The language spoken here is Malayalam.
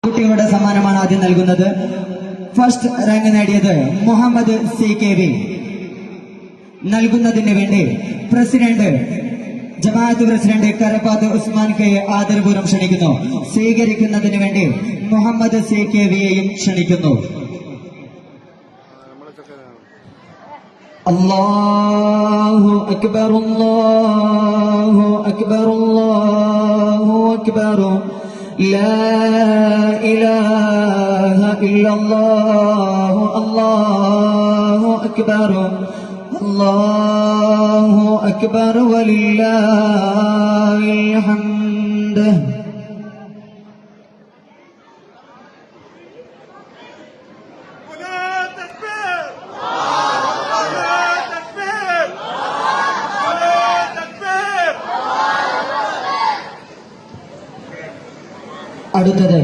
കുട്ടികളുടെ സമ്മാനമാണ് ആദ്യം നൽകുന്നത്. ഫസ്റ്റ് റാങ്ക് നേടിയത് മുഹമ്മദ് CKV. നൽകുന്നതിന് വേണ്ടി ജമാഅത്ത് പ്രസിഡന്റ് കരപ്പാത്ത് ഉസ്മാൻ കെ ആദരപൂർവ്വം ക്ഷണിക്കുന്നു. സ്വീകരിക്കുന്നതിന് വേണ്ടി മുഹമ്മദ് CKVയെയും ക്ഷണിക്കുന്നു. അല്ലാഹു അക്ബർ അല്ലാഹു അക്ബർ അല്ലാഹു അക്ബർ ലാ ഇലാഹ ഇല്ലല്ലാഹു അല്ലാഹു അക്ബർ അല്ലാഹു അക്ബർ വലില്ലാഹിൽ ഹംദ്. അടുത്തത്